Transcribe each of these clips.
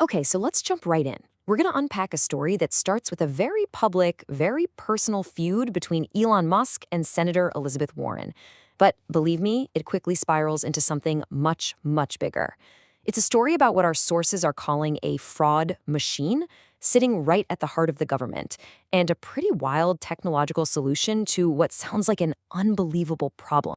Okay, so let's jump right in. We're going to unpack a story that starts with a very public, very personal feud between Elon Musk and Senator Elizabeth Warren. But believe me, it quickly spirals into something much, much bigger. It's a story about what our sources are calling a fraud machine sitting right at the heart of the government, and a pretty wild technological solution to what sounds like an unbelievable problem.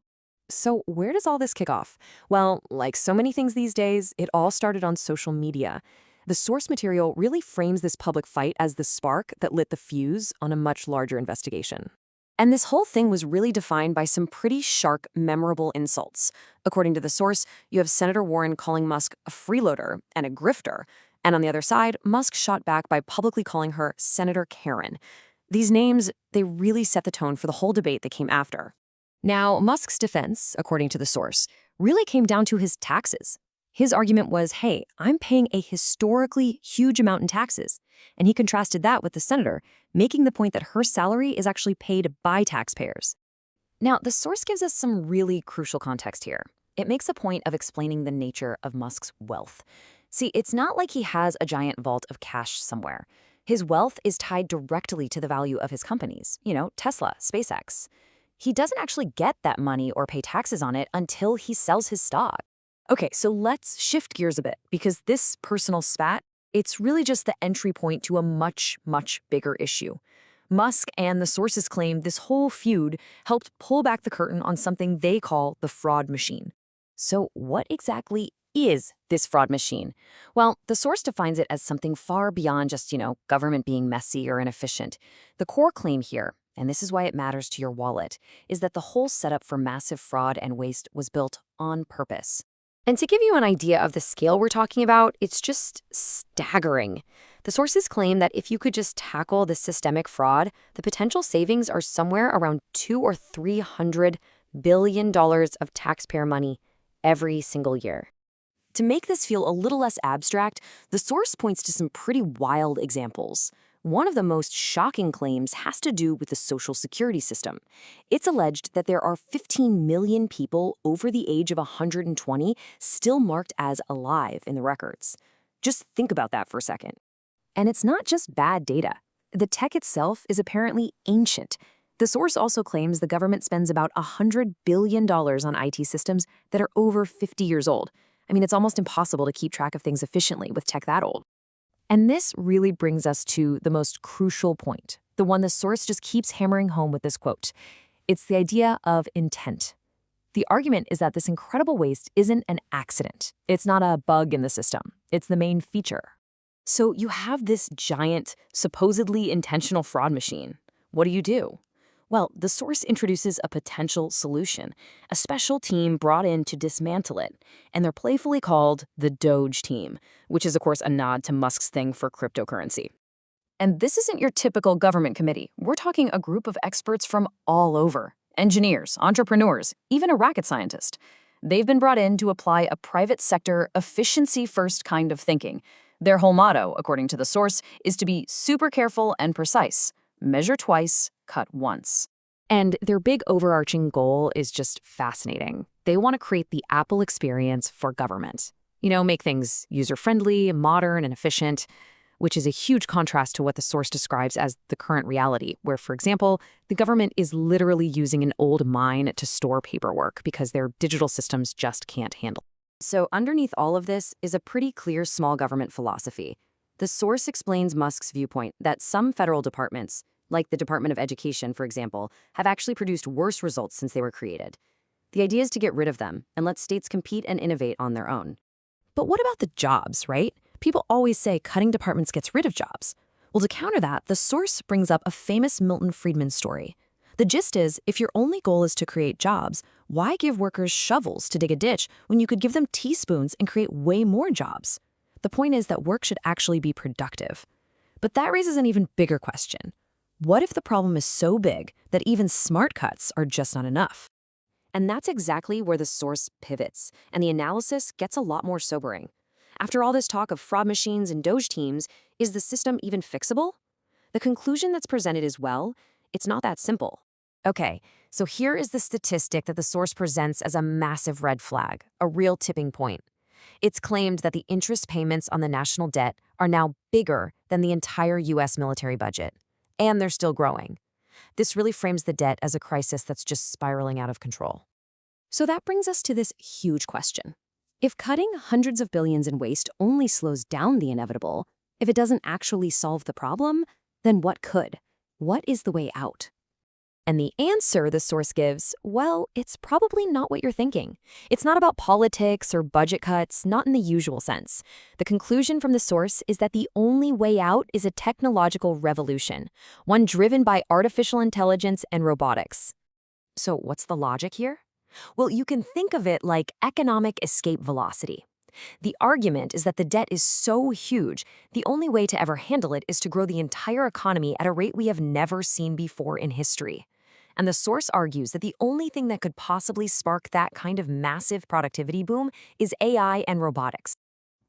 So, where does all this kick off? Well, like so many things these days, it all started on social media. The source material really frames this public fight as the spark that lit the fuse on a much larger investigation. And this whole thing was really defined by some pretty sharp, memorable insults. According to the source, you have Senator Warren calling Musk a freeloader and a grifter. And on the other side, Musk shot back by publicly calling her Senator Karen. These names, they really set the tone for the whole debate that came after. Now, Musk's defense, according to the source, really came down to his taxes. His argument was, hey, I'm paying a historically huge amount in taxes. And he contrasted that with the senator, making the point that her salary is actually paid by taxpayers. Now, the source gives us some really crucial context here. It makes a point of explaining the nature of Musk's wealth. See, it's not like he has a giant vault of cash somewhere. His wealth is tied directly to the value of his companies, Tesla, SpaceX. He doesn't actually get that money or pay taxes on it until he sells his stock. Okay, so let's shift gears a bit, because this personal spat, it's really just the entry point to a much, much bigger issue. Musk and the sources claim this whole feud helped pull back the curtain on something they call the fraud machine. So what exactly is this fraud machine? Well, the source defines it as something far beyond just, government being messy or inefficient. The core claim here, and this is why it matters to your wallet, is that the whole setup for massive fraud and waste was built on purpose. And to give you an idea of the scale we're talking about, it's just staggering. The sources claim that if you could just tackle the systemic fraud, the potential savings are somewhere around $200 or $300 billion of taxpayer money every single year. To make this feel a little less abstract, the source points to some pretty wild examples. One of the most shocking claims has to do with the Social Security system. It's alleged that there are 15 million people over the age of 120 still marked as alive in the records. Just think about that for a second. And it's not just bad data. The tech itself is apparently ancient. The source also claims the government spends about $100 billion on IT systems that are over 50 years old. I mean, it's almost impossible to keep track of things efficiently with tech that old. And this really brings us to the most crucial point, the one the source just keeps hammering home with this quote. It's the idea of intent. The argument is that this incredible waste isn't an accident. It's not a bug in the system. It's the main feature. So you have this giant, supposedly intentional fraud machine. What do? Well, the source introduces a potential solution, a special team brought in to dismantle it, and they're playfully called the DOGE team, which is, of course, a nod to Musk's thing for cryptocurrency. And this isn't your typical government committee. We're talking a group of experts from all over, engineers, entrepreneurs, even a rocket scientist. They've been brought in to apply a private sector, efficiency-first kind of thinking. Their whole motto, according to the source, is to be super careful and precise. Measure twice, cut once. And their big overarching goal is just fascinating. They want to create the Apple experience for government. Make things user-friendly, modern, and efficient, which is a huge contrast to what the source describes as the current reality, where, for example, the government is literally using an old mine to store paperwork because their digital systems just can't handle it. So underneath all of this is a pretty clear small government philosophy. The source explains Musk's viewpoint that some federal departments, like the Department of Education, for example, have actually produced worse results since they were created. The idea is to get rid of them and let states compete and innovate on their own. But what about the jobs, right? People always say cutting departments gets rid of jobs. Well, to counter that, the source brings up a famous Milton Friedman story. The gist is, if your only goal is to create jobs, why give workers shovels to dig a ditch when you could give them teaspoons and create way more jobs? The point is that work should actually be productive. But that raises an even bigger question. What if the problem is so big that even smart cuts are just not enough? And that's exactly where the source pivots, and the analysis gets a lot more sobering. After all this talk of fraud machines and DOGE teams, is the system even fixable? The conclusion that's presented is, well, it's not that simple. Okay, so here is the statistic that the source presents as a massive red flag, a real tipping point. It's claimed that the interest payments on the national debt are now bigger than the entire U.S. military budget, and they're still growing. This really frames the debt as a crisis that's just spiraling out of control. So that brings us to this huge question. If cutting hundreds of billions in waste only slows down the inevitable, if it doesn't actually solve the problem, then what could? What is the way out? And the answer the source gives, well, it's probably not what you're thinking. It's not about politics or budget cuts, not in the usual sense. The conclusion from the source is that the only way out is a technological revolution, one driven by artificial intelligence and robotics. So what's the logic here? Well, you can think of it like economic escape velocity. The argument is that the debt is so huge, the only way to ever handle it is to grow the entire economy at a rate we have never seen before in history. And the source argues that the only thing that could possibly spark that kind of massive productivity boom is AI and robotics.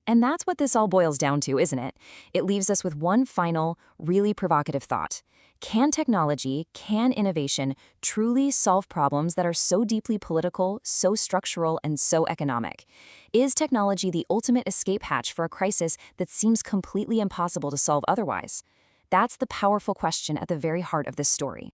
And that's what this all boils down to, isn't it? It leaves us with one final, really provocative thought. Can technology, can innovation truly solve problems that are so deeply political, so structural, and so economic? Is technology the ultimate escape hatch for a crisis that seems completely impossible to solve otherwise? That's the powerful question at the very heart of this story.